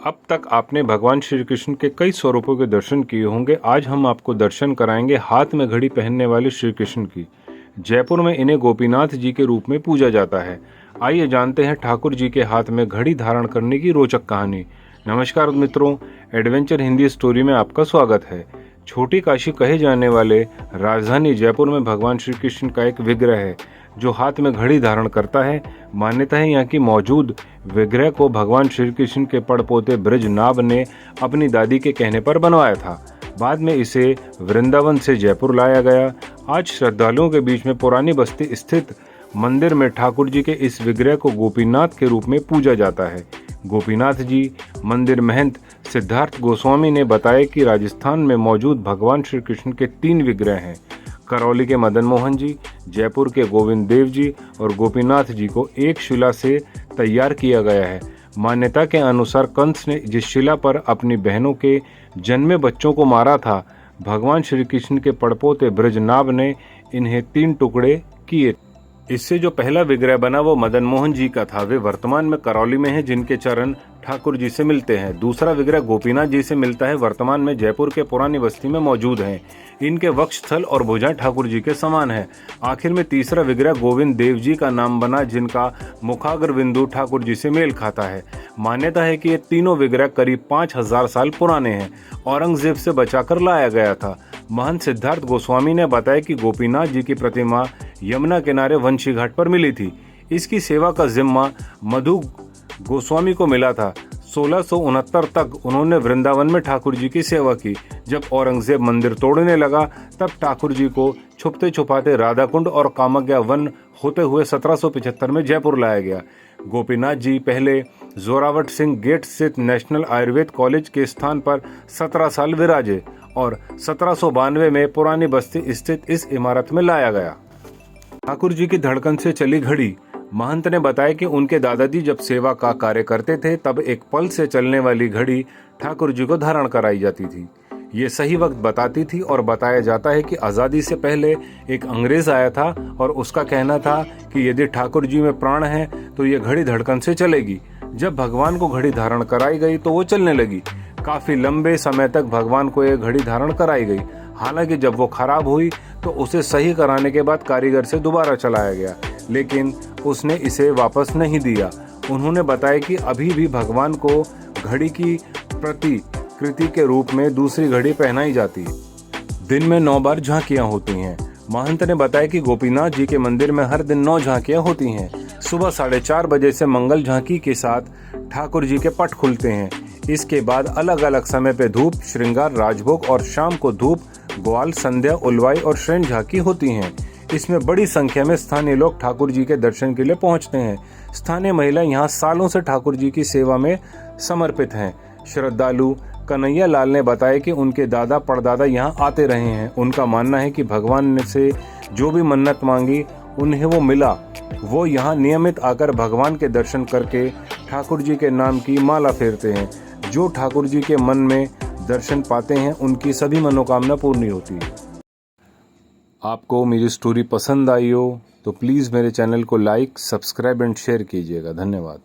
अब तक आपने भगवान श्री कृष्ण के कई स्वरूपों के दर्शन किए होंगे। आज हम आपको दर्शन कराएंगे हाथ में घड़ी पहनने वाले श्री कृष्ण की। जयपुर में इन्हें गोपीनाथ जी के रूप में पूजा जाता है। आइए जानते हैं ठाकुर जी के हाथ में घड़ी धारण करने की रोचक कहानी। नमस्कार मित्रों, एडवेंचर हिंदी स्टोरी में आपका स्वागत है। छोटी काशी कहे जाने वाले राजधानी जयपुर में भगवान श्री कृष्ण का एक विग्रह है जो हाथ में घड़ी धारण करता है। मान्यता है यहाँ की मौजूद विग्रह को भगवान श्री कृष्ण के पड़पोते ब्रजनाभ ने अपनी दादी के कहने पर बनवाया था। बाद में इसे वृंदावन से जयपुर लाया गया। आज श्रद्धालुओं के बीच में पुरानी बस्ती स्थित मंदिर में ठाकुर जी के इस विग्रह को गोपीनाथ के रूप में पूजा जाता है। गोपीनाथ जी मंदिर महंत सिद्धार्थ गोस्वामी ने बताया कि राजस्थान में मौजूद भगवान श्री कृष्ण के 3 विग्रह हैं। करौली के मदन मोहन जी, जयपुर के गोविंद देव जी और गोपीनाथ जी को एक शिला से तैयार किया गया है। मान्यता के अनुसार कंस ने जिस शिला पर अपनी बहनों के जन्मे बच्चों को मारा था, भगवान श्री कृष्ण के पड़पोते ब्रजनाभ ने इन्हें 3 टुकड़े किए। इससे जो पहला विग्रह बना वो मदन मोहन जी का था। वे वर्तमान में करौली में हैं, जिनके चरण ठाकुर जी से मिलते हैं। दूसरा विग्रह गोपीनाथ जी से मिलता है, वर्तमान में जयपुर के पुरानी बस्ती में मौजूद हैं। इनके वक्षस्थल और भुजाएं ठाकुर जी के समान है। आखिर में तीसरा विग्रह गोविंद देव जी का नाम बना, जिनका मुखाग्र बिंदु ठाकुर जी से मेल खाता है। मान्यता है कि ये तीनों विग्रह करीब 5000 साल पुराने हैं। औरंगजेब से बचाकर लाया गया था। महंत सिद्धार्थ गोस्वामी ने बताया कि गोपीनाथ जी की प्रतिमा यमुना किनारे वंशी घाट पर मिली थी। इसकी सेवा का जिम्मा मधु गोस्वामी को मिला था। 1669 तक उन्होंने वृंदावन में ठाकुर जी की सेवा की। जब औरंगजेब मंदिर तोड़ने लगा, तब ठाकुर जी को छुपते छुपाते राधाकुंड और कामाख्या वन होते हुए 1775 में जयपुर लाया गया। गोपीनाथ जी पहले जोरावर सिंह गेट स्थित नेशनल आयुर्वेद कॉलेज के स्थान पर 17 साल विराजे और 1792 में पुरानी बस्ती स्थित इस इमारत में लाया गया। ठाकुर जी की धड़कन से चली घड़ी। महंत ने बताया कि उनके दादाजी जब सेवा का कार्य करते थे, तब एक पल से चलने वाली घड़ी ठाकुर जी को धारण कराई जाती थी। ये सही वक्त बताती थी और बताया जाता है कि आज़ादी से पहले एक अंग्रेज आया था और उसका कहना था कि यदि ठाकुर जी में प्राण है तो ये घड़ी धड़कन से चलेगी। जब भगवान को घड़ी धारण कराई गई तो वो चलने लगी। काफी लंबे समय तक भगवान को ये घड़ी धारण कराई गई। हालांकि जब वो खराब हुई तो उसे सही कराने के बाद कारीगर से दोबारा चलाया गया, लेकिन उसने इसे वापस नहीं दिया। उन्होंने बताया कि अभी भी भगवान को घड़ी की प्रतिकृति के रूप में दूसरी घड़ी पहनाई जाती है। दिन में 9 बार झांकियां होती हैं। महंत ने बताया कि गोपीनाथ जी के मंदिर में हर दिन 9 झांकियां होती हैं। सुबह 4:30 बजे से मंगल झांकी के साथ ठाकुर जी के पट खुलते हैं। इसके बाद अलग अलग समय पे धूप, श्रृंगार, राजभोग और शाम को धूप, ग्वाल, संध्या, उलवाई और शयन झांकी होती हैं। इसमें बड़ी संख्या में स्थानीय लोग ठाकुर जी के दर्शन के लिए पहुंचते हैं। स्थानीय महिला यहाँ सालों से ठाकुर जी की सेवा में समर्पित हैं। श्रद्धालु कन्हैया लाल ने बताया कि उनके दादा परदादा यहाँ आते रहे हैं। उनका मानना है कि भगवान ने से जो भी मन्नत मांगी उन्हें वो मिला। वो यहाँ नियमित आकर भगवान के दर्शन करके ठाकुर जी के नाम की माला फेरते हैं। जो ठाकुर जी के मन में दर्शन पाते हैं, उनकी सभी मनोकामना पूर्ण होती है। आपको मेरी स्टोरी पसंद आई हो तो प्लीज़ मेरे चैनल को लाइक, सब्सक्राइब एंड शेयर कीजिएगा। धन्यवाद।